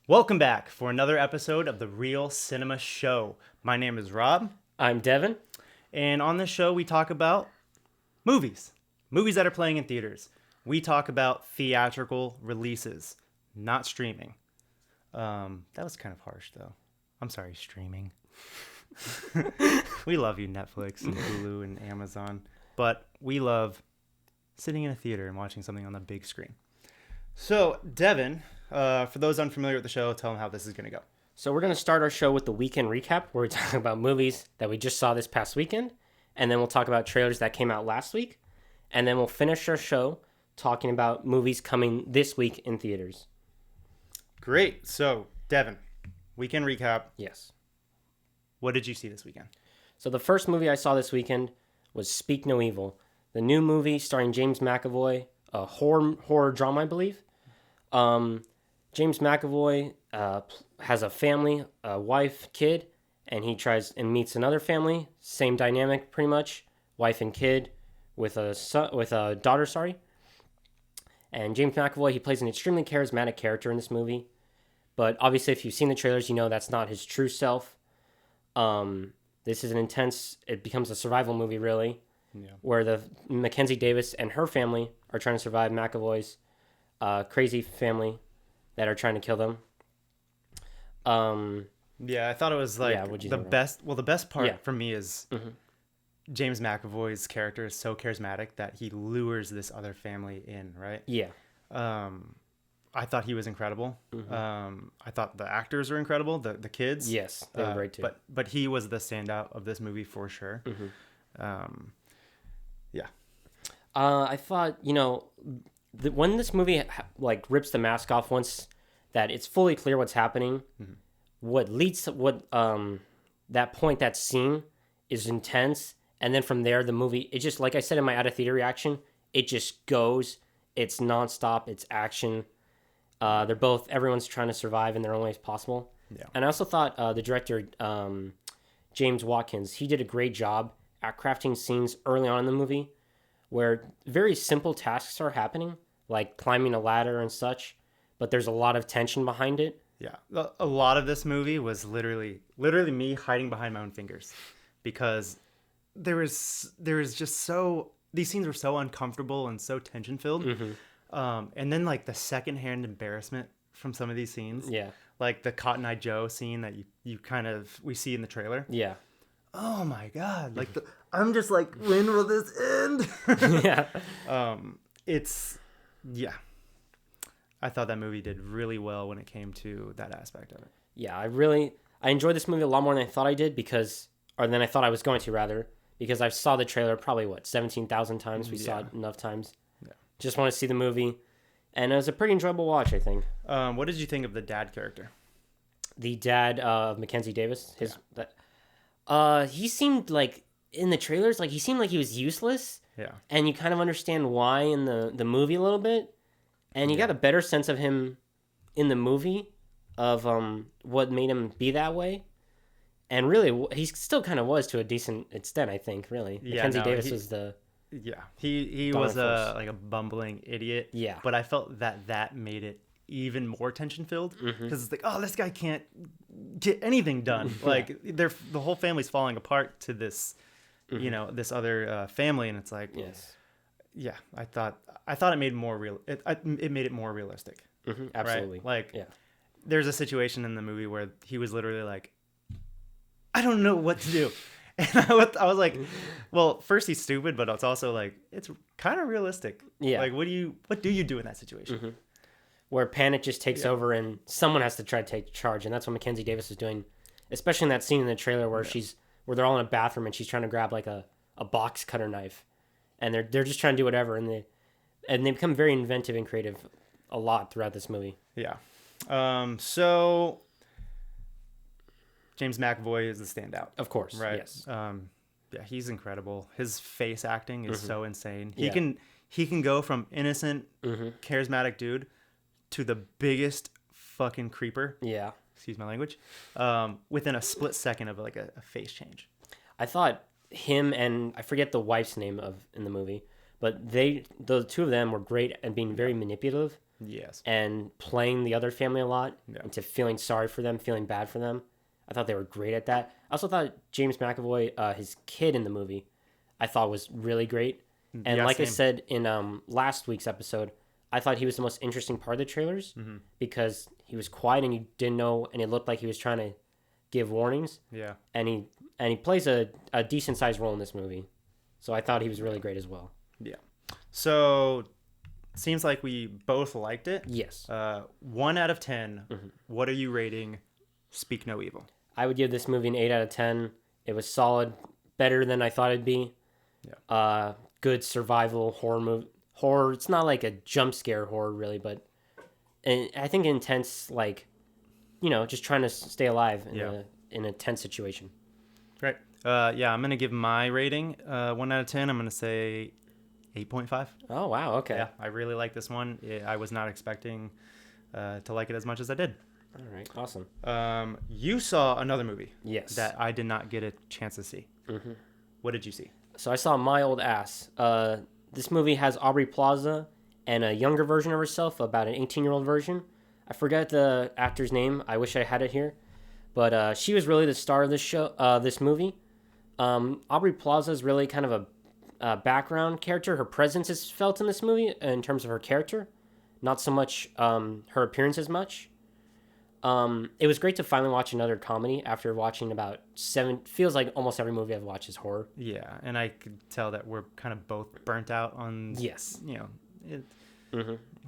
Welcome back for another episode of the Real Cinema Show. My name is Rob, I'm Devin. and on this show we talk about movies that are playing in theaters. We talk about theatrical releases, not streaming. That was kind of harsh, though. I'm sorry, streaming. We love you, Netflix and Hulu and Amazon, but we love sitting in a theater and watching something on the big screen. So, Devin, for those unfamiliar with the show, tell them how this is going to go. So we're going to start our show with the weekend recap where we talk about movies that we just saw this past weekend, and then we'll talk about trailers that came out last week, and then we'll finish our show talking about movies coming this week in theaters. Great. So, Devin, weekend recap. Yes. What did you see this weekend? So the first movie I saw this weekend was Speak No Evil, the new movie starring James McAvoy, a horror drama, I believe. James McAvoy has a family, a wife, kid, and he tries and meets another family, same dynamic pretty much, wife and kid with a daughter, sorry. And James McAvoy, he plays an extremely charismatic character in this movie, but obviously if you've seen the trailers, you know that's not his true self. This is it becomes a survival movie really, where the Mackenzie Davis and her family are trying to survive McAvoy's crazy family that are trying to kill them. Yeah, I thought it was like the best. Well, the best part for me is James McAvoy's character is so charismatic that he lures this other family in, right? Yeah. I thought he was incredible. I thought the actors were incredible. The kids. Yes, they were great too. But he was the standout of this movie for sure. Yeah. I thought, when this movie rips the mask off once that it's fully clear what's happening, what leads to that point, that scene is intense, and then from there the movie, it just, like I said in my out of theater reaction, it just goes. It's nonstop. It's action. Everyone's trying to survive in their own ways possible. Yeah. And I also thought the director James Watkins, he did a great job at crafting scenes early on in the movie where very simple tasks are happening, like climbing a ladder and such, but there's a lot of tension behind it. Yeah. A lot of this movie was literally me hiding behind my own fingers because there was just these scenes were so uncomfortable and so tension filled. And then like the secondhand embarrassment from some of these scenes. Yeah. Like the Cotton Eye Joe scene that we see in the trailer. Yeah. Oh my God. Like I'm just like, when will this end? Yeah. I thought that movie did really well when it came to that aspect of it. Yeah, I enjoyed this movie a lot more than I thought I did than I thought I was going to rather, because I saw the trailer probably 17,000 times. We saw it enough times. Yeah. Just want to see the movie, and it was a pretty enjoyable watch, I think. What did you think of the dad character? The dad of Mackenzie Davis, he seemed like in the trailers, like he seemed like he was useless. Yeah. And you kind of understand why in the movie a little bit. And you got a better sense of him in the movie of what made him be that way. And really, he still kind of was to a decent extent, I think, really. Yeah, Mackenzie Davis was the... Yeah, he was a bumbling idiot. Yeah. But I felt that made it even more tension-filled. Because it's like, oh, this guy can't get anything done. Like, the whole family's falling apart to this, this other family. And it's like... Yes. Yeah, I thought it made more real. It made it more realistic. Absolutely. Right? Like, there's a situation in the movie where he was literally like, I don't know what to do, and I was like, well, first he's stupid, but it's also like it's kind of realistic. Yeah. Like, what do you do in that situation? Where panic just takes over, and someone has to try to take charge, and that's what Mackenzie Davis is doing, especially in that scene in the trailer where where they're all in a bathroom and she's trying to grab like a box cutter knife. And they're just trying to do whatever, and they become very inventive and creative a lot throughout this movie. Yeah. So James McAvoy is the standout, of course. Right. Yes. Yeah, he's incredible. His face acting is so insane. He can go from innocent, charismatic dude to the biggest fucking creeper. Yeah. Excuse my language. Within a split second of like a face change. I thought him and I forget the wife's name in the movie, but the two of them were great at being very manipulative Yes. and playing the other family a lot Yeah. into feeling sorry for them, feeling bad for them. I thought they were great at that. I also thought James McAvoy, his kid in the movie, I thought was really great. And Yeah, like I same. said in last week's episode, I thought he was the most interesting part of the trailers because he was quiet and you didn't know, and it looked like he was trying to give warnings. Yeah. And he plays a decent sized role in this movie, so I thought he was really great as well. Yeah. So seems like we both liked it. Yes, 1 out of 10. What are you rating Speak No Evil? I would give this movie an 8 out of 10. It was solid, better than I thought it'd be. Yeah. Good survival horror movie. Horror. It's not like a jump scare horror really, but I think intense, like, just trying to stay alive in a tense situation. Great. Yeah, I'm going to give my rating 1 out of 10. I'm going to say 8.5. Oh wow, okay. Yeah, I really like this one. I was not expecting to like it as much as I did. All right, awesome. You saw another movie Yes. that I did not get a chance to see. What did you see? So I saw My Old Ass. This movie has Aubrey Plaza and a younger version of herself, about an 18-year-old version. I forget the actor's name. I wish I had it here. But she was really the star of this movie. Aubrey Plaza is really kind of a background character. Her presence is felt in this movie in terms of her character, not so much her appearance as much. It was great to finally watch another comedy after watching about 7. Feels like almost every movie I've watched is horror. Yeah, and I could tell that we're kind of both burnt out on Yes.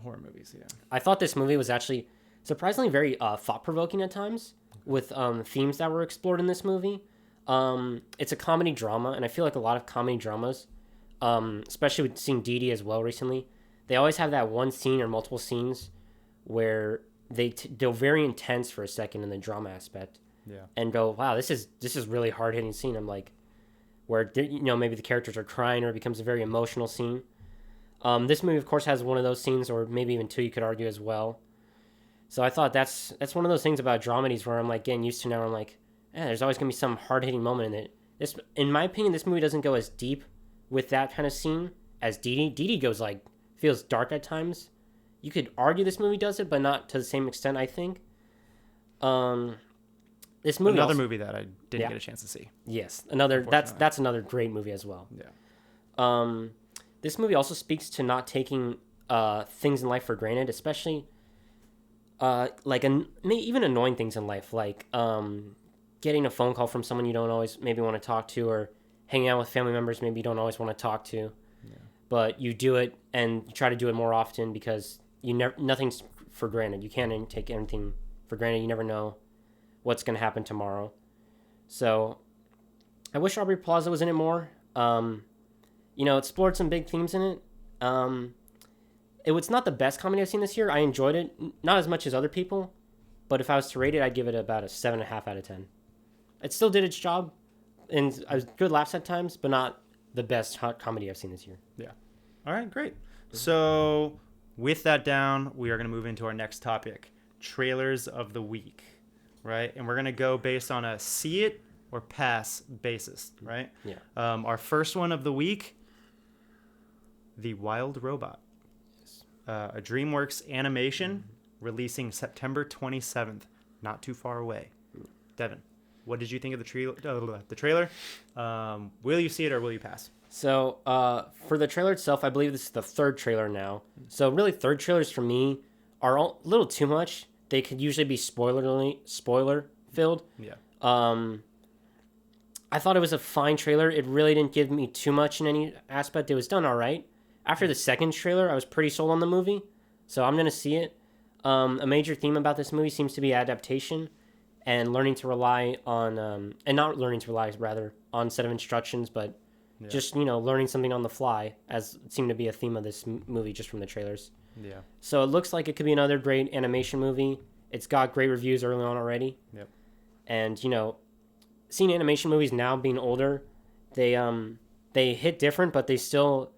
horror movies. Yeah. I thought this movie was actually surprisingly very thought-provoking at times with themes that were explored in this movie. It's a comedy drama, and I feel like a lot of comedy dramas, especially with seeing Dee Dee as well recently, they always have that one scene or multiple scenes where they're very intense for a second in the drama aspect, Yeah. and go, wow, this is really hard-hitting scene. I'm like, where maybe the characters are crying or it becomes a very emotional scene. This movie, of course, has one of those scenes, or maybe even two, you could argue as well. So I thought that's one of those things about dramedies where I'm like getting used to now. I'm like, there's always gonna be some hard-hitting moment in it. This, in my opinion, this movie doesn't go as deep with that kind of scene as Dee Dee. Dee Dee goes feels dark at times. You could argue this movie does it, but not to the same extent, I think. This movie Another movie that I didn't Yeah. get a chance to see. Yes, that's another great movie as well. Yeah. This movie also speaks to not taking things in life for granted, especially even annoying things in life, like getting a phone call from someone you don't always maybe want to talk to, or hanging out with family members maybe you don't always want to talk to, but you do it and you try to do it more often because nothing's for granted. You can't take anything for granted. You never know what's going to happen tomorrow. So I wish Aubrey Plaza was in it more. It explored some big themes in it. It was not the best comedy I've seen this year. I enjoyed it, not as much as other people, but if I was to rate it, I'd give it about a 7.5 out of 10. It still did its job, and I was good laughs at times, but not the best hot comedy I've seen this year. Yeah. All right, great. So with that down, we are going to move into our next topic, trailers of the week, right? And we're going to go based on a see it or pass basis, right? Yeah. Our first one of the week, The Wild Robot, a DreamWorks animation releasing September 27th, not too far away. Devin, what did you think of the trailer? Will you see it or will you pass? So for the trailer itself, I believe this is the third trailer now. So really, third trailers for me are a little too much. They could usually be spoiler filled. Yeah. I thought it was a fine trailer. It really didn't give me too much in any aspect. It was done all right. After the second trailer, I was pretty sold on the movie, so I'm gonna see it. A major theme about this movie seems to be adaptation and learning to rely on, and not learning to rely rather on set of instructions, but just learning something on the fly, as it seemed to be a theme of this movie just from the trailers. Yeah. So it looks like it could be another great animation movie. It's got great reviews early on already. Yep. And seeing animation movies now being older, they hit different, but they still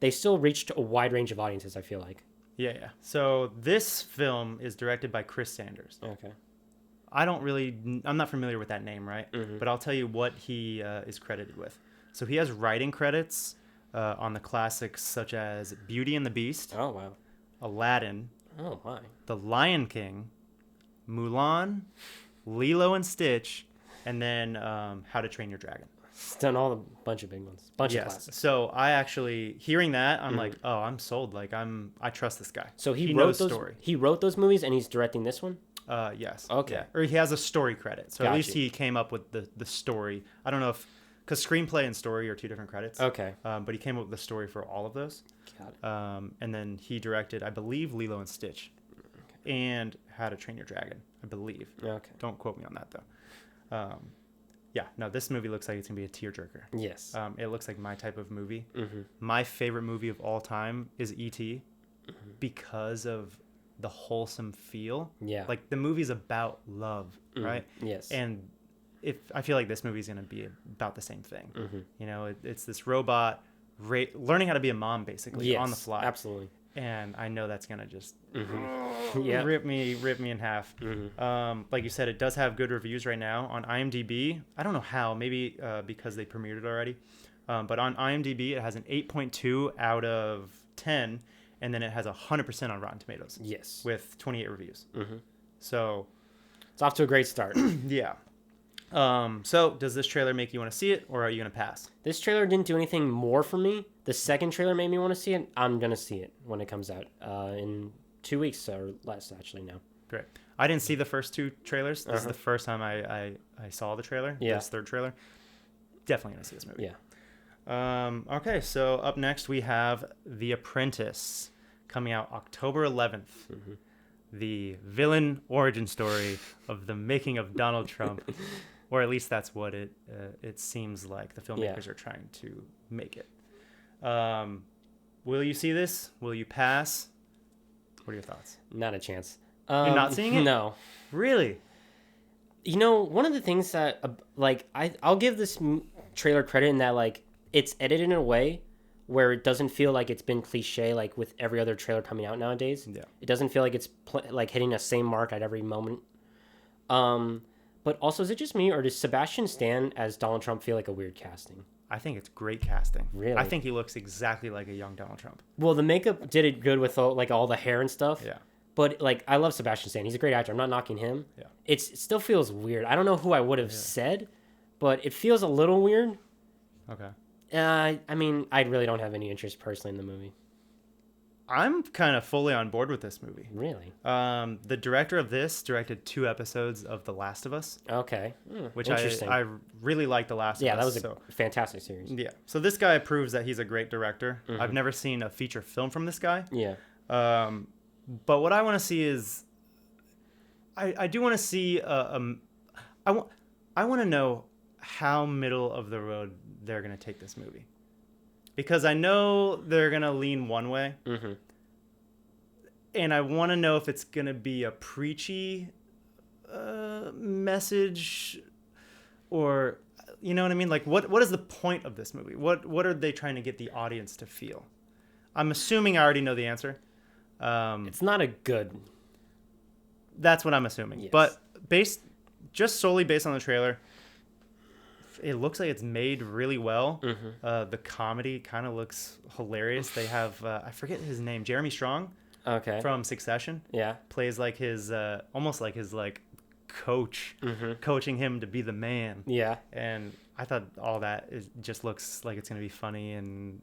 reached a wide range of audiences, I feel like. Yeah. So this film is directed by Chris Sanders. Okay. I'm not familiar with that name, right? Mm-hmm. But I'll tell you what he is credited with. So he has writing credits on the classics such as Beauty and the Beast, Oh wow. Aladdin, Oh my. The Lion King, Mulan, Lilo and Stitch, and then How to Train Your Dragon. It's done all the bunch of big ones. Bunch of classics. So I actually hearing that, I'm like, oh, I'm sold. Like I trust this guy. So he knows wrote those. story. He wrote those movies, and he's directing this one. Yes. Okay. Yeah. Or he has a story credit. So at Got least you. he came up with the story. I don't know if because screenplay and story are two different credits. Okay. But he came up with the story for all of those. Got it. And then he directed, I believe, Lilo and Stitch, and How to Train Your Dragon. I believe. Okay. Don't quote me on that though. Yeah. No, this movie looks like it's gonna be a tearjerker. Yes. It looks like my type of movie. Mm-hmm. My favorite movie of all time is E.T. because of the wholesome feel. Yeah. Like the movie's about love, right? Yes. And if I feel like this movie's gonna be about the same thing. Mm-hmm. You know, it's this robot learning how to be a mom basically Yes, on the fly. Absolutely. And I know that's gonna just Yeah. rip me in half. Mm-hmm. Like you said, it does have good reviews right now on IMDb. I don't know how, maybe because they premiered it already. But on IMDb, it has an 8.2 out of 10, and then it has 100% on Rotten Tomatoes Yes. with 28 reviews. Mm-hmm. So, It's off to a great start. yeah. So does this trailer make you want to see it, or are you gonna pass? This trailer didn't do anything more for me. The second trailer made me want to see it. I'm gonna see it when it comes out in 2 weeks or less, actually now. Great. I didn't see the first two trailers. This is the first time I saw the trailer. Yeah. This third trailer. Definitely gonna see this movie. Yeah. Okay, so up next we have The Apprentice coming out October 11th. The villain origin story of the making of Donald Trump, or at least that's what it seems like the filmmakers are trying to make it. Will you see this? Will you pass? What are your thoughts? Not a chance. You're not seeing it? No. Really? You know, one of the things that I'll give this trailer credit in that like it's edited in a way where it doesn't feel like it's been cliche like with every other trailer coming out nowadays. Yeah. It doesn't feel like it's like hitting the same mark at every moment. But also, is it just me or does Sebastian Stan as Donald Trump feel like a weird casting? I think it's great casting. Really? I think he looks exactly like a young Donald Trump. Well, the makeup did it good with all the hair and stuff. Yeah. But like, I love Sebastian Stan. He's a great actor. I'm not knocking him. Yeah. It still feels weird. I don't know who I would have said, but it feels a little weird. Okay. I mean, I really don't have any interest personally in the movie. I'm kind of fully on board with this movie. Really? The director of this directed 2 episodes of The Last of Us, Okay. which Interesting. I really like The Last of Us. that was a so, fantastic series. yeah. So this guy proves that he's a great director. I've never seen a feature film from this guy. Yeah. But what I want to see is, I do want to see I want to know how middle of the road they're gonna take this movie, because I know they're gonna lean one way, and I want to know if it's gonna be a preachy message, or you know what I mean? Like what is the point of this movie? What are they trying to get the audience to feel? I'm assuming I already know the answer. It's not a good. That's what I'm assuming. Yes. But just solely based on the trailer, it looks like it's made really well. The comedy kind of looks hilarious. They have I forget his name, Jeremy Strong Okay. from Succession, Yeah. plays like his almost like his like coach, coaching him to be the man. Yeah. And I thought all that just looks like it's gonna be funny, and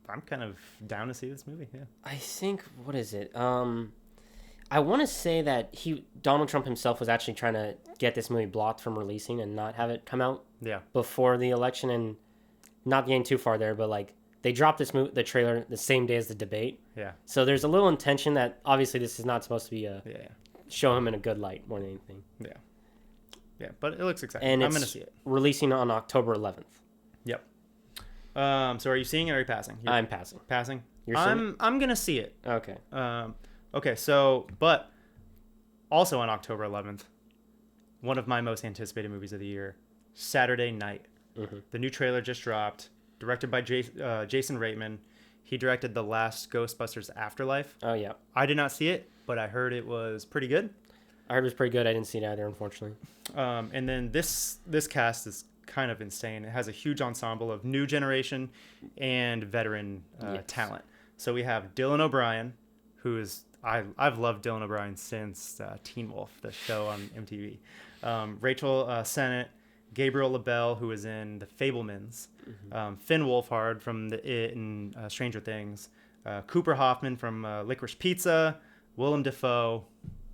I'm kind of down to see this movie. Yeah. I think what is it? I want to say that Donald Trump himself was actually trying to get this movie blocked from releasing and not have it come out Yeah. before the election, and not getting too far there, but like they dropped the trailer the same day as the debate. Yeah. So there's a little intention that obviously this is not supposed to be Yeah. show him in a good light more than anything. Yeah. Yeah. But it looks exciting. And I'm it's gonna see it. releasing on October 11th. Yep. So are you seeing it or are you passing? You're I'm passing. passing. You're seeing I'm gonna see it. Okay. Okay. So, but also on October 11th, one of my most anticipated movies of the year, Saturday Night. The new trailer just dropped. Directed by Jason Reitman. He directed the last Ghostbusters Afterlife. Oh yeah. I did not see it, but I heard it was pretty good. I heard it was pretty good. I didn't see it either, unfortunately. And then this cast is kind of insane. It has a huge ensemble of new generation and veteran Yes. talent. So we have Dylan O'Brien, who is I've loved Dylan O'Brien since Teen Wolf, the show on MTV. Rachel Sennett, Gabriel LaBelle, who was in The Fablemans, Finn Wolfhard from the It and Stranger Things, Cooper Hoffman from Licorice Pizza, Willem Dafoe,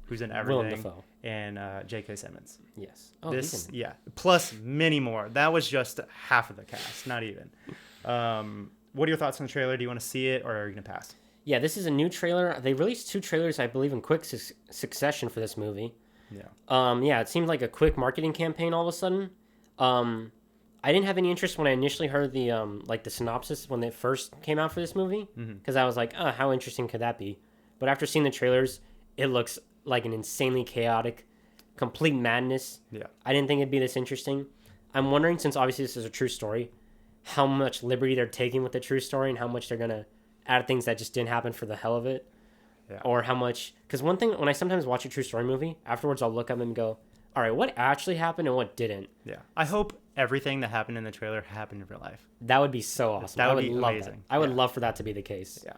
who's in everything, Willem Dafoe. and J.K. Simmons. Yes. Oh, he's in- Plus many more. That was just half of the cast, not even. What are your thoughts on the trailer? Do you want to see it, or are you gonna pass? Yeah, this is a new trailer. They released 2 trailers, I believe, in quick succession for this movie. Yeah. Yeah, it seemed like a quick marketing campaign all of a sudden. I didn't have any interest when I initially heard the the synopsis when it first came out for this movie, because I was like, oh, how interesting could that be? But after seeing the trailers, it looks like an insanely chaotic, complete madness. Yeah. I didn't think it'd be this interesting. I'm wondering, since obviously this is a true story, how much liberty they're taking with the true story and how much they're gonna add things that just didn't happen for the hell of it. Yeah. Or how much, because one thing, when I sometimes watch a true story movie, afterwards I'll look up and go, all right, what actually happened and what didn't? Yeah. I hope everything that happened in the trailer happened in real life. That would be so awesome. That I would would be love amazing. that. I would Yeah. love for that to be the case. Yeah.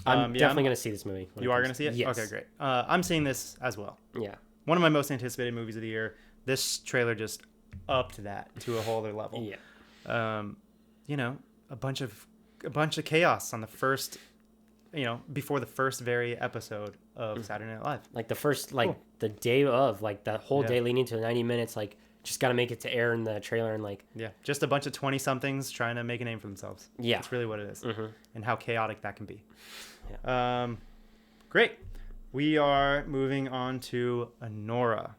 I'm yeah, definitely going to see this movie. when You it are comes- going to see it? Yes. Okay, great. I'm seeing this as well. Yeah. One of my most anticipated movies of the year. This trailer just upped that to a whole other level. Yeah. You know, a bunch of chaos on the first, before the first very episode of Saturday Night Live. Like the first, Cool. the day of, the whole Yeah. day leading to 90 minutes, just got to make it to air in the trailer and Yeah, just a bunch of 20-somethings trying to make a name for themselves. Yeah. That's really what it is. Mhm. And how chaotic that can be. Great. We are moving on to Anora.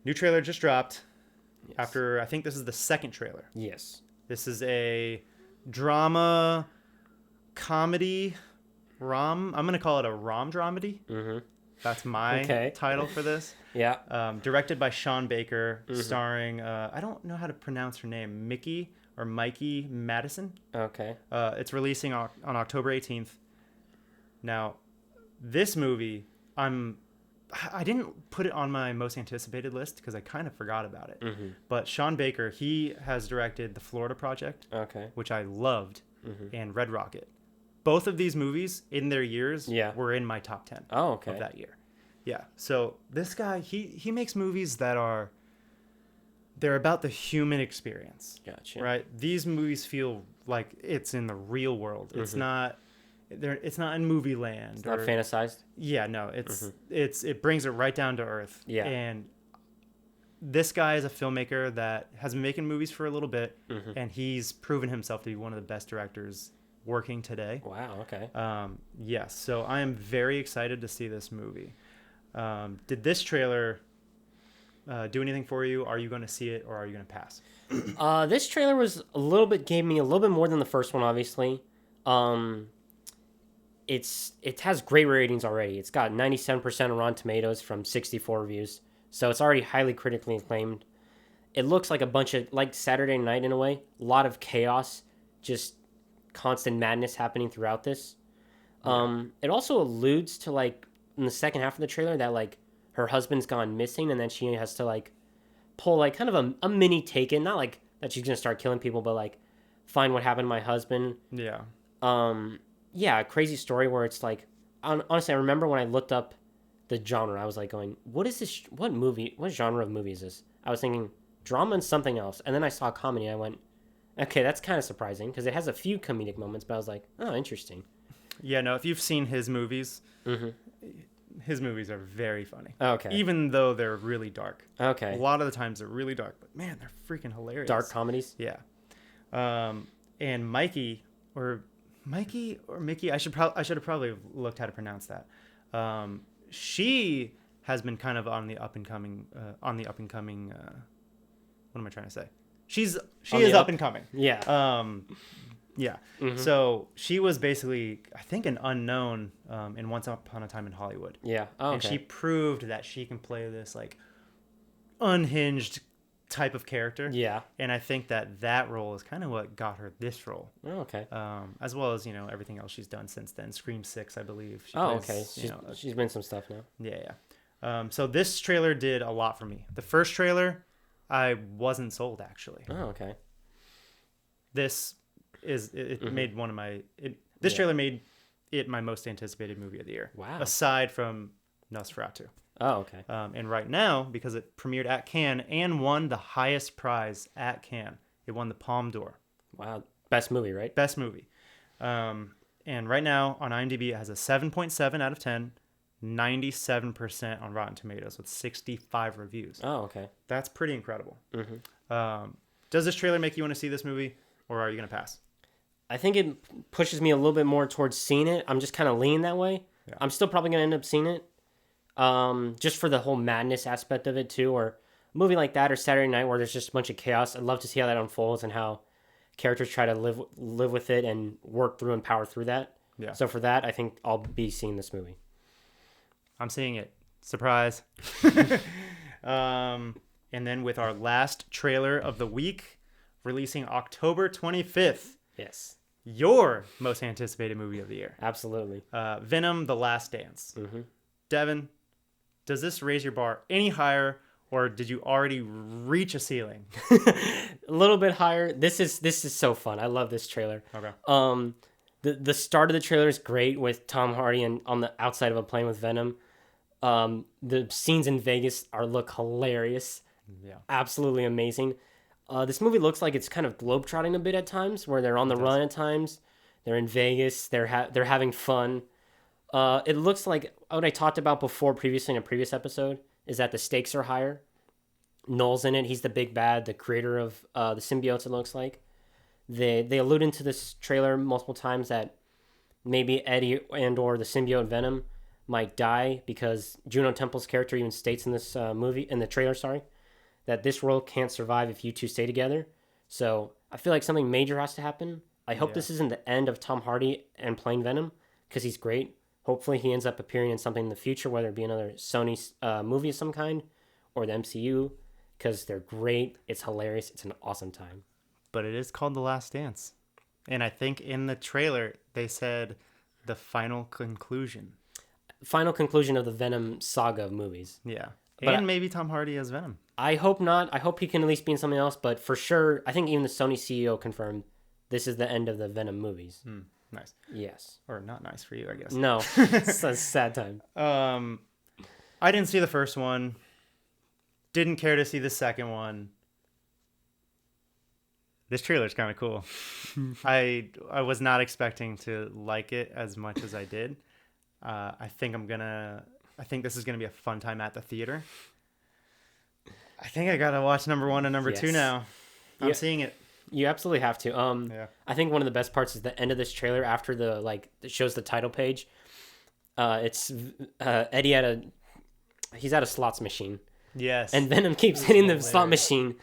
New trailer just dropped. Yes. After, I think this is the second trailer. Yes. This is a drama, comedy, I'm going to call it a rom dramedy. Mm-hmm. That's my Okay. title for this. Yeah. Directed by Sean Baker, starring, I don't know how to pronounce her name, Mickey or Mikey Madison. Okay. It's releasing on October 18th. Now, this movie, I didn't put it on my most anticipated list because I kind of forgot about it. Mm-hmm. But Sean Baker, he has directed The Florida Project, Okay. which I loved, Mm-hmm. and Red Rocket. Both of these movies, in their years, Yeah. were in my top 10 Oh, okay. of that year. Yeah. So this guy, he makes movies that they're about the human experience, Gotcha. right? These movies feel like it's in the real world. It's not. It's not in movie land. It's not fantasized. Yeah, no, it brings it right down to earth. Yeah. And this guy is a filmmaker that has been making movies for a little bit, and he's proven himself to be one of the best directors working today. Wow. Okay. Yes, so I am very excited to see this movie. Did this trailer do anything for you? Are you going to see it, or are you going to pass? This trailer gave me a little bit more than the first one, obviously. It has great ratings already. It's got 97% on Rotten Tomatoes from 64 reviews, so it's already highly critically acclaimed. It looks like a bunch of Saturday Night in a way, a lot of chaos, just constant madness happening throughout this. It also alludes to in the second half of the trailer that her husband's gone missing, and then she has to pull kind of a mini Taken, not that she's gonna start killing people, but find what happened to my husband. Yeah. Yeah, a crazy story where it's honestly, I remember when I looked up the genre, I was going, what is this? What genre of movie is this? I was thinking drama and something else. And then I saw comedy and I went, okay, that's kind of surprising because it has a few comedic moments, but I was like, oh, interesting. Yeah, no, if you've seen his movies, his movies are very funny. Okay. Even though they're really dark. Okay. A lot of the times they're really dark, but man, they're freaking hilarious. Dark comedies? Yeah. And Mickey, I should have probably looked how to pronounce that. She has been kind of on the up and coming. What am I trying to say? She is up and coming. Yeah. Yeah. So she was basically, I think, an unknown in Once Upon a Time in Hollywood. Yeah. Oh, okay. And she proved that she can play this unhinged type of character. Yeah. And I think that role is kind of what got her this role. Oh, okay. As well as, everything else she's done since then. Scream 6, I believe. She Oh, plays, okay. She's been some stuff now. Yeah. So this trailer did a lot for me. The first trailer, I wasn't sold, actually. Oh, okay. This made one of my... This trailer made it my most anticipated movie of the year. Wow. Aside from Nosferatu. Oh, okay. And right now, because it premiered at Cannes and won the highest prize at Cannes, it won the Palme d'Or. Wow. Best movie, right? Best movie. And right now on IMDb, it has a 7.7 out of 10, 97% on Rotten Tomatoes with 65 reviews. Oh, okay. That's pretty incredible. Mm-hmm. Does this trailer make you want to see this movie, or are you going to pass? I think it pushes me a little bit more towards seeing it. I'm just kind of leaning that way. Yeah. I'm still probably going to end up seeing it. Just for the whole madness aspect of it too, or a movie like that or Saturday Night where there's just a bunch of chaos. I'd love to see how that unfolds and how characters try to live with it and work through and power through that. Yeah. So for that, I think I'll be seeing this movie. I'm seeing it. Surprise. And then with our last trailer of the week, releasing October 25th, Yes, your most anticipated movie of the year. absolutely. Venom: The Last Dance. Mm-hmm. Devin, does this raise your bar any higher, or did you already reach a ceiling? A little bit higher. This is so fun. I love this trailer. Okay. The start of the trailer is great with Tom Hardy and on the outside of a plane with Venom. The scenes in Vegas look hilarious. Yeah. Absolutely amazing. This movie looks like it's kind of globetrotting a bit at times, where they're on the run at times. They're in Vegas. They're having fun. It looks like what I talked about previously in a previous episode is that the stakes are higher. Null's in it. He's the big bad, the creator of the symbiotes. It looks like they allude into this trailer multiple times that maybe Eddie and or the symbiote Venom might die, because Juno Temple's character even states in this in the trailer, that this world can't survive if you two stay together. So I feel like something major has to happen. I hope this isn't the end of Tom Hardy and playing Venom, because he's great. Hopefully he ends up appearing in something in the future, whether it be another Sony movie of some kind or the MCU, because they're great. It's hilarious. It's an awesome time. But it is called The Last Dance. And I think in the trailer, they said the final conclusion. Final conclusion of the Venom saga of movies. Yeah. But And maybe Tom Hardy as Venom. I hope not. I hope he can at least be in something else. But for sure, I think even the Sony CEO confirmed this is the end of the Venom movies. Nice. Yes. Or not nice for you, I guess. No. It's a sad time. I didn't see the first one. Didn't care to see the second one. This trailer's kind of cool. I was not expecting to like it as much as I did. I think this is gonna be a fun time at the theater. I think I gotta watch number 1 and number 2 Yes. now. I'm seeing it. You absolutely have to. Yeah. I think one of the best parts is the end of this trailer after it shows the title page. It's Eddie he's at a slots machine, Yes. and Venom keeps hitting the slot machine,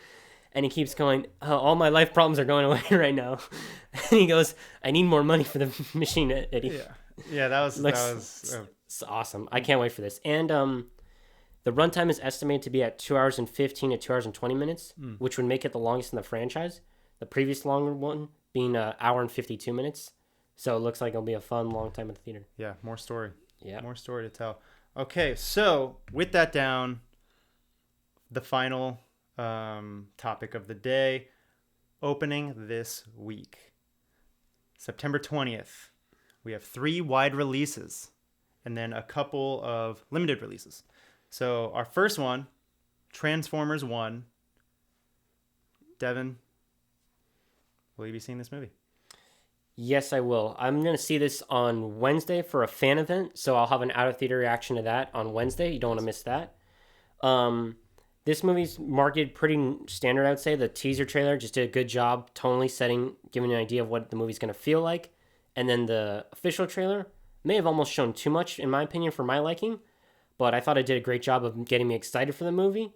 and he keeps going, all my life problems are going away right now. And he goes, I need more money for the machine, Eddie. Yeah, that was It's awesome. I can't wait for this. And the runtime is estimated to be at 2 hours and 15 to 2 hours and 20 minutes, which would make it the longest in the franchise. The previous longer one being an hour and 52 minutes. So it looks like it'll be a fun, long time at the theater. yeah, more story. Yeah. More story to tell. Okay, so with that down, the final topic of the day, opening this week. September 20th, we have 3 wide releases and then a couple of limited releases. So our first one, Transformers 1. Devin, will you be seeing this movie? Yes, I will. I'm going to see this on Wednesday for a fan event, so I'll have an out-of-theater reaction to that on Wednesday. You don't want to miss that. This movie's marketed pretty standard, I would say. The teaser trailer just did a good job tonally giving an idea of what the movie's going to feel like. And then the official trailer may have almost shown too much, in my opinion, for my liking, but I thought it did a great job of getting me excited for the movie.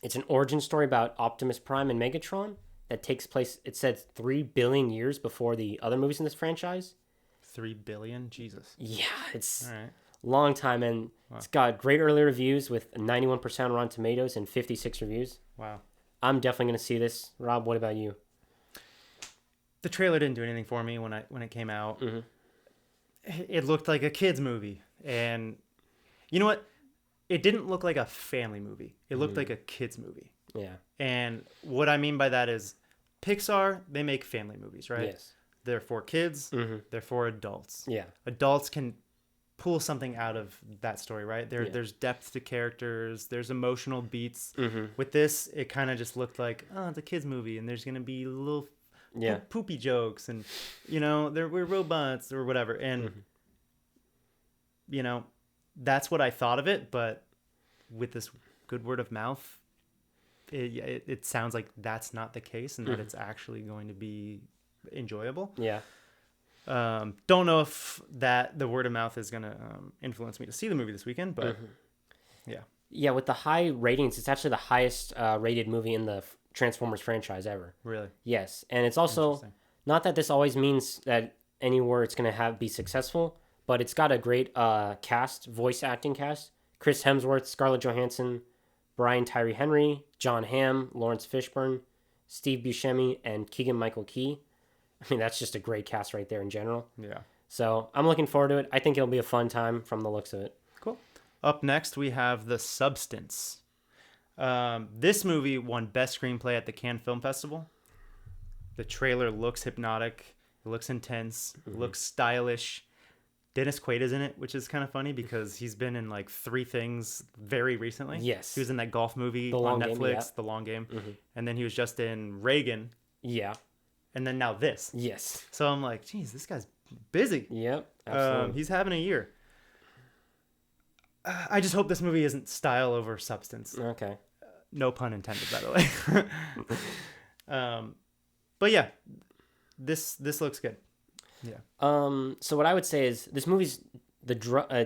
It's an origin story about Optimus Prime and Megatron that takes place, it said, 3 billion years before the other movies in this franchise. 3 billion? Jesus. Yeah, it's All right. a long time, and it's got great early reviews with 91% on Rotten Tomatoes and 56 reviews. Wow. I'm definitely going to see this. Rob, what about you? The trailer didn't do anything for me when it came out. Mm-hmm. It looked like a kids movie, and you know what? It didn't look like a family movie. It looked like a kids movie. Yeah. And what I mean by that is Pixar, they make family movies, right? Yes. They're for kids. Mm-hmm. They're for adults. Yeah. Adults can pull something out of that story, right? Yeah. There's depth to characters. There's emotional beats. Mm-hmm. With this, it kind of just looked like, oh, it's a kids movie, and there's gonna be little Yeah. poopy jokes, and we're robots or whatever, and that's what I thought of it. But with this good word of mouth, it sounds like that's not the case, and that it's actually going to be enjoyable. Yeah. Don't know if that the word of mouth is gonna influence me to see the movie this weekend, but yeah. Yeah, with the high ratings, it's actually the highest rated movie in the Transformers franchise ever. Really? Yes, and it's also Interesting. not that this always means that anywhere it's going to be successful, but it's got a great cast, voice acting cast. Chris Hemsworth, Scarlett Johansson, Brian Tyree Henry, John Hamm, Lawrence Fishburne, Steve Buscemi, and Keegan-Michael Key. I mean, that's just a great cast right there in general. Yeah. So I'm looking forward to it. I think it'll be a fun time from the looks of it. Cool. Up next, we have The Substance. This movie won Best Screenplay at the Cannes Film Festival. The trailer looks hypnotic. It looks intense. It looks stylish. Dennis Quaid is in it, which is kind of funny because he's been in like 3 things very recently. Yes. He was in that golf movie The on Long Netflix, Game, yeah. The Long Game. And then he was just in Reagan. Yeah. And then now this. Yes. So I'm like, geez, this guy's busy. Yep. Absolutely. He's having a year. I just hope this movie isn't style over substance. Okay. No pun intended, by the way. But yeah, this looks good. Yeah. So what I would say is this movie's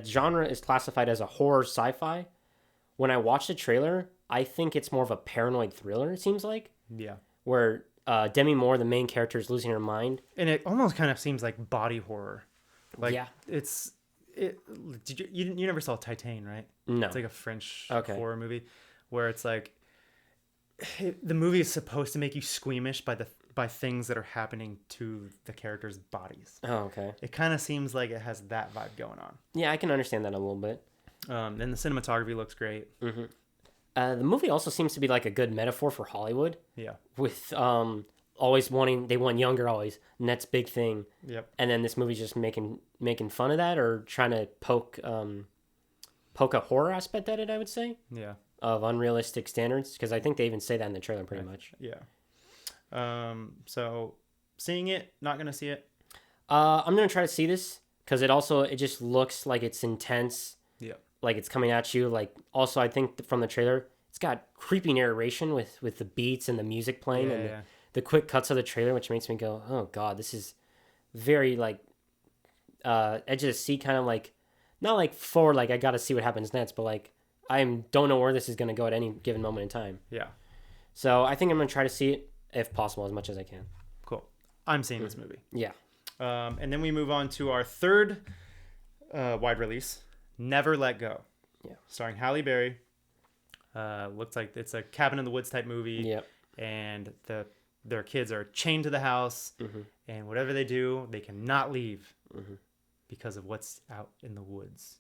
genre is classified as a horror sci-fi. When I watched the trailer, I think it's more of a paranoid thriller. It seems like Yeah. where Demi Moore, the main character, is losing her mind. And it almost kind of seems like body horror. Like Yeah. you never saw Titan, right? No. It's like a French Okay. horror movie where it's like the movie is supposed to make you squeamish by things that are happening to the characters' bodies. Oh, okay. It kind of seems like it has that vibe going on. Yeah, I can understand that a little bit. And the cinematography looks great. The movie also seems to be like a good metaphor for Hollywood Yeah. with always they want younger always, and that's big thing. Yep. And then this movie's just making fun of that or trying to poke a horror aspect at it, I would say, Yeah. of unrealistic standards, because I think they even say that in the trailer pretty much. Yeah. So seeing it, not gonna see it. I'm gonna try to see this because it just looks like it's intense, Yeah. like it's coming at you. Like also, I think from the trailer, it's got creepy narration with the beats and the music playing and Yeah. the quick cuts of the trailer, which makes me go, oh god, this is very like edge of the seat, kind of like not like forward, like I gotta see what happens next, but like don't know where this is gonna go at any given moment in time. Yeah. So I think I'm gonna try to see it if possible as much as I can. Cool. I'm seeing this movie. Yeah. And then we move on to our third wide release, Never Let Go. Yeah. Starring Halle Berry. Looks like it's a cabin in the woods type movie. Yep. And their kids are chained to the house, and whatever they do, they cannot leave because of what's out in the woods.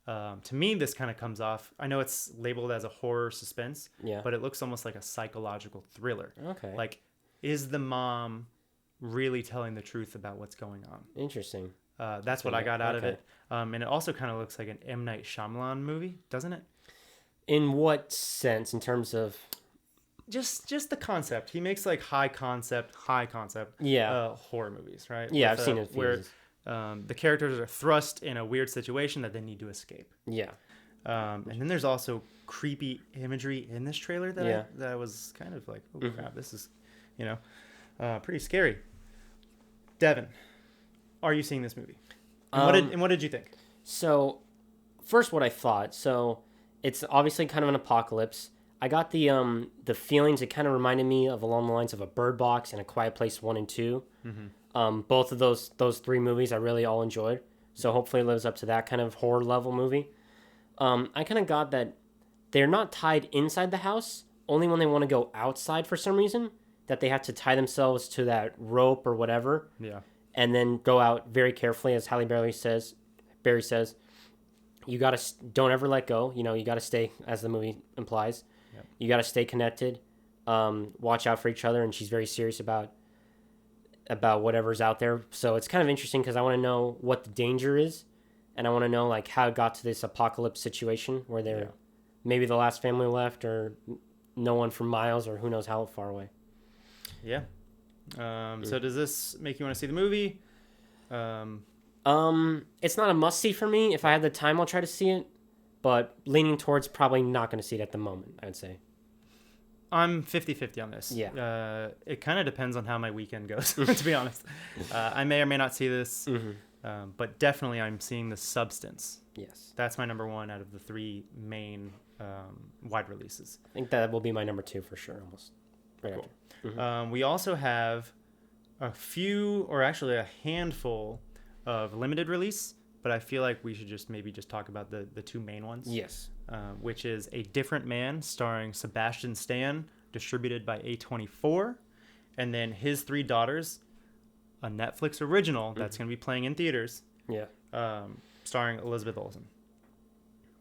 To me, this kind of comes off. I know it's labeled as a horror suspense, Yeah. but it looks almost like a psychological thriller. Okay. Like, is the mom really telling the truth about what's going on? Interesting. That's what I got out of Okay. it. And it also kind of looks like an M. Night Shyamalan movie, doesn't it? In what sense? In terms of Just the concept. He makes like high concept Yeah. horror movies, right? Yeah, With, I've seen it. where the characters are thrust in a weird situation that they need to escape. Yeah. And then there's also creepy imagery in this trailer that Yeah. that I was kind of like, oh crap, this is, pretty scary. Devin, are you seeing this movie? And what did you think? So, first, what I thought. So, it's obviously kind of an apocalypse. I got the feelings. It kind of reminded me of along the lines of a Bird Box and A Quiet Place 1 and 2. Both of those 3 movies I really all enjoyed. So hopefully it lives up to that kind of horror level movie. I kind of got that they're not tied inside the house. Only when they want to go outside for some reason, that they have to tie themselves to that rope or whatever. Yeah. And then go out very carefully, as Halle Berry says. You gotta don't ever let go. You gotta stay, as the movie implies. You gotta stay connected. Watch out for each other, and she's very serious about about whatever's out there. So it's kind of interesting because I want to know what the danger is, and I want to know like how it got to this apocalypse situation where they're maybe the last family left, or no one for miles, or who knows how far away. Yeah. So does this make you want to see the movie? It's not a must see for me. If I have the time, I'll try to see it, but leaning towards probably not going to see it at the moment, I would say. I'm 50-50 on this. Yeah. It kind of depends on how my weekend goes, to be honest. I may or may not see this, but definitely I'm seeing the substance. Yes. That's my number one out of the three main wide releases. I think that will be my number two for sure, almost. Right after. We also have a few, or actually a handful of limited release, but I feel like we should just talk about the two main ones. Yes. Which is A Different Man, starring Sebastian Stan, distributed by A24, and then His Three Daughters, a Netflix original that's going to be playing in theaters. Yeah. Starring Elizabeth Olsen.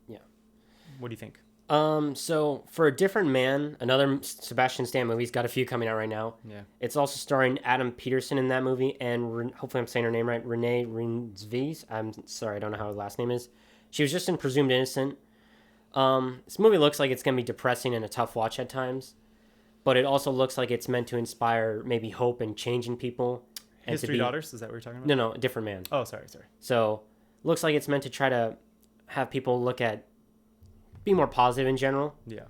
Yeah. What do you think? So for A Different Man, another Sebastian Stan movie, he's got a few coming out right now. Yeah. It's also starring Adam Peterson in that movie, and hopefully I'm saying her name right, Renee Reinsve. I'm sorry, I don't know how her last name is. She was just in Presumed Innocent. This movie looks like it's going to be depressing and a tough watch at times, but it also looks like it's meant to inspire maybe hope and change in people. And His Three Daughters? Is that what you're talking about? No, A Different Man. Oh, sorry. So looks like it's meant to try to have people be more positive in general. Yeah.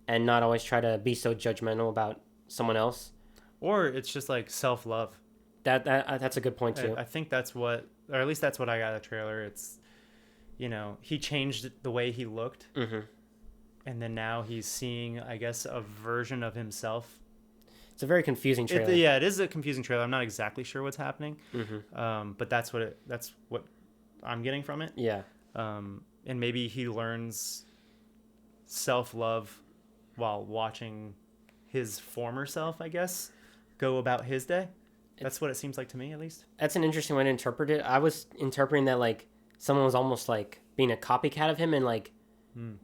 And not always try to be so judgmental about someone else. Or it's just like self-love. That's a good point too. I think that's what, or at least that's what I got out of the trailer. It's, he changed the way he looked. Mm-hmm. And then now he's seeing, I guess, a version of himself. It's a very confusing trailer. It is a confusing trailer. I'm not exactly sure what's happening. Mm-hmm. But that's what I'm getting from it. Yeah. And maybe he learns self-love while watching his former self, I guess, go about his day. That's what it seems like to me, at least. That's an interesting way to interpret it. I was interpreting that like someone was almost like being a copycat of him and like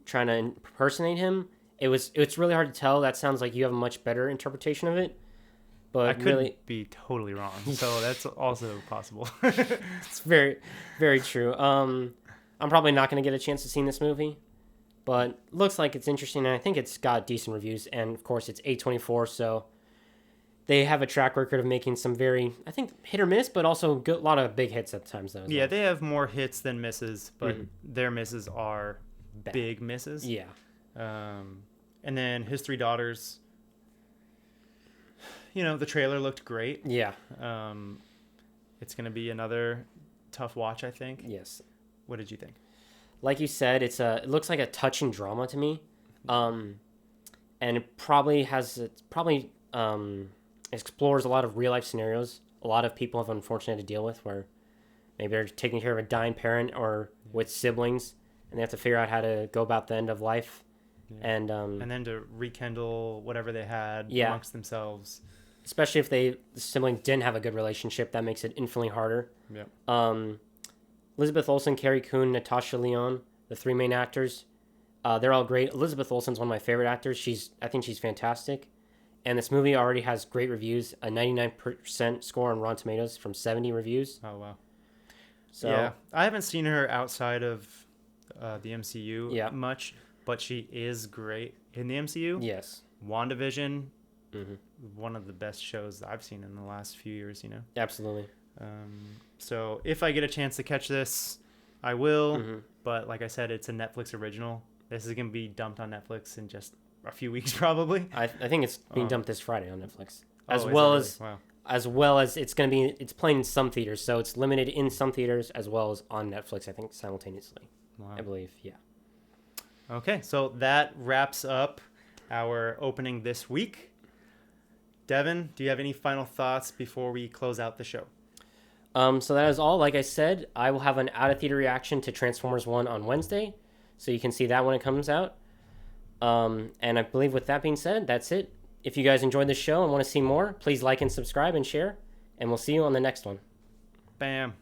trying to impersonate him. It's really hard to tell. That sounds like you have a much better interpretation of it. But I could really be totally wrong, so that's also possible. it's very, very true. I'm probably not going to get a chance to see this movie, but looks like it's interesting, and I think it's got decent reviews. And of course, it's A24, so they have a track record of making some very, I think, hit or miss, but also a lot of big hits at times, though. Yeah, they have more hits than misses, but their misses are big misses. Yeah. And then His Three Daughters, the trailer looked great. Yeah. It's going to be another tough watch, I think. Yes. What did you think? Like you said, it looks like a touching drama to me. And it probably explores a lot of real life scenarios a lot of people have unfortunately had to deal with, where maybe they're taking care of a dying parent or with siblings, and they have to figure out how to go about the end of life. Yeah. And then to rekindle whatever they had amongst themselves. Especially if the siblings didn't have a good relationship, that makes it infinitely harder. Yeah. Elizabeth Olsen, Carrie Coon, Natasha Lyonne, the three main actors, they're all great. Elizabeth Olsen's one of my favorite actors. I think she's fantastic. And this movie already has great reviews, a 99% score on Rotten Tomatoes from 70 reviews. Oh, wow. So, yeah, I haven't seen her outside of the MCU much, but she is great in the MCU. Yes. WandaVision, one of the best shows I've seen in the last few years, you know? Absolutely. So if I get a chance to catch this, I will. But like I said, it's a Netflix original. This is going to be dumped on Netflix in just a few weeks, probably. I think it's being dumped this Friday on Netflix. As Wow. well as it's playing in some theaters, so it's limited in some theaters as well as on Netflix, I think, simultaneously. Wow. I believe, yeah. Okay, so that wraps up our opening this week. Devin, do you have any final thoughts before we close out the show? So that is all. Like I said, I will have an out-of-theater reaction to Transformers 1 on Wednesday, so you can see that when it comes out. And I believe with that being said, that's it. If you guys enjoyed the show and want to see more, please like and subscribe and share, and we'll see you on the next one. Bam.